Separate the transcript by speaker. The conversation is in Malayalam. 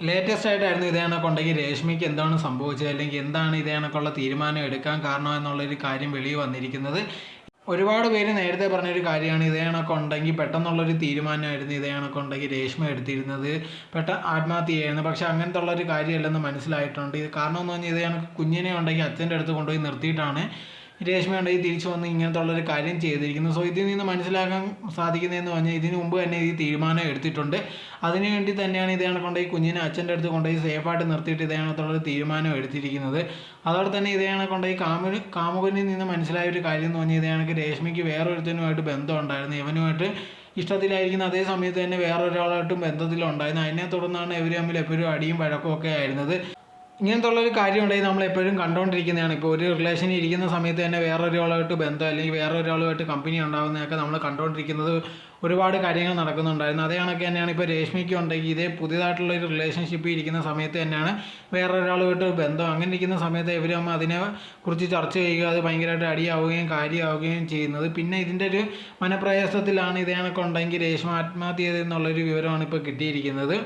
Speaker 1: ലേറ്റസ്റ്റ് ആയിട്ടായിരുന്നു ഇതേ കണക്കുണ്ടെങ്കിൽ രേഷ്മയ്ക്ക് എന്താണ് സംഭവിച്ചത്, അല്ലെങ്കിൽ എന്താണ് ഇതേ കണക്കുള്ള തീരുമാനം എടുക്കാൻ കാരണം എന്നുള്ളൊരു കാര്യം വെളിയിൽ വന്നിരിക്കുന്നത്. ഒരുപാട് പേര് നേരത്തെ പറഞ്ഞൊരു കാര്യമാണ് ഇതേ കണക്കുണ്ടെങ്കിൽ പെട്ടെന്നുള്ളൊരു തീരുമാനമായിരുന്നു ഇതേ കണക്കുണ്ടെങ്കിൽ രേഷ്മ എടുത്തിരുന്നത്, ആത്മഹത്യ ചെയ്യുന്നത്. പക്ഷേ അങ്ങനത്തെ ഉള്ളൊരു കാര്യമല്ലെന്ന് മനസ്സിലായിട്ടുണ്ട്. ഇത് കാരണം എന്ന് പറഞ്ഞാൽ ഇതേ കണക്ക് കുഞ്ഞിനെ ഉണ്ടെങ്കിൽ അച്ഛൻ്റെ അടുത്ത് കൊണ്ടുപോയി നിർത്തിയിട്ടാണ് രേഷ്മ ഉണ്ടെങ്കിൽ തിരിച്ചു വന്ന് ഇങ്ങനത്തെ ഉള്ളൊരു കാര്യം ചെയ്തിരിക്കുന്നു. സോ ഇതിൽ നിന്ന് മനസ്സിലാക്കാൻ സാധിക്കുന്നതെന്ന് പറഞ്ഞാൽ ഇതിനു മുമ്പ് തന്നെ ഈ തീരുമാനം എടുത്തിട്ടുണ്ട്. അതിനുവേണ്ടി തന്നെയാണ് ഇതേ കണക്കുണ്ടെങ്കിൽ കുഞ്ഞിനെ അച്ഛൻ്റെ അടുത്ത് കൊണ്ടുപോയി സേഫായിട്ട് നിർത്തിയിട്ട് ഇതേ കണക്കുള്ളൊരു തീരുമാനം എടുത്തിരിക്കുന്നത്. അതോടെ തന്നെ ഇതേ കണക്കുണ്ടെങ്കിൽ കാമുകനിൽ നിന്ന് മനസ്സിലായ ഒരു കാര്യം എന്ന് പറഞ്ഞാൽ ഇതേ കണക്ക് രേഷ്മയ്ക്ക് വേറൊരുത്തനുമായിട്ട് ബന്ധം ഉണ്ടായിരുന്നു. ഇവനുമായിട്ട് ഇഷ്ടത്തിലായിരിക്കുന്ന അതേ സമയത്ത് തന്നെ വേറൊരാളായിട്ടും ബന്ധത്തിലുണ്ടായിരുന്നു. അതിനെ തുടർന്നാണ് ഇവർ തമ്മിൽ എപ്പോഴും അടിയും വഴക്കും ഒക്കെ ആയിരുന്നത്. ഇങ്ങനത്തെ ഉള്ളൊരു കാര്യം ഉണ്ടെങ്കിൽ നമ്മൾ എപ്പോഴും കണ്ടുകൊണ്ടിരിക്കുന്നതാണ്. ഇപ്പോൾ ഒരു റിലേഷനിൽ ഇരിക്കുന്ന സമയത്ത് തന്നെ വേറൊരാളുമായിട്ട് ബന്ധം അല്ലെങ്കിൽ വേറൊരാളുമായിട്ട് കമ്പനി ഉണ്ടാകുന്നതൊക്കെ നമ്മൾ കണ്ടുകൊണ്ടിരിക്കുന്നത് ഒരുപാട് കാര്യങ്ങൾ നടക്കുന്നുണ്ടായിരുന്നു. അതേ കണക്ക് തന്നെയാണ് ഇപ്പോൾ രേഷ്മയ്ക്ക് ഉണ്ടെങ്കിൽ ഇതേ പുതിയതായിട്ടുള്ളൊരു റിലേഷൻഷിപ്പിൽ ഇരിക്കുന്ന സമയത്ത് തന്നെയാണ് വേറൊരാളുമായിട്ട് ബന്ധം. അങ്ങനെ ഇരിക്കുന്ന സമയത്ത് ഇവർ നമ്മൾ അതിനെക്കുറിച്ച് ചർച്ച ചെയ്യുക, അത് ഭയങ്കരമായിട്ട് അടിയാവുകയും കാര്യമാവുകയും ചെയ്യുന്നത്. പിന്നെ ഇതിൻ്റെ ഒരു മനപ്രയാസത്തിലാണ് ഇതേ കണക്കുണ്ടെങ്കിൽ രേഷ്മ ആത്മഹത്യ ചെയ്തെന്നുള്ളൊരു വിവരമാണ് ഇപ്പോൾ കിട്ടിയിരിക്കുന്നത്.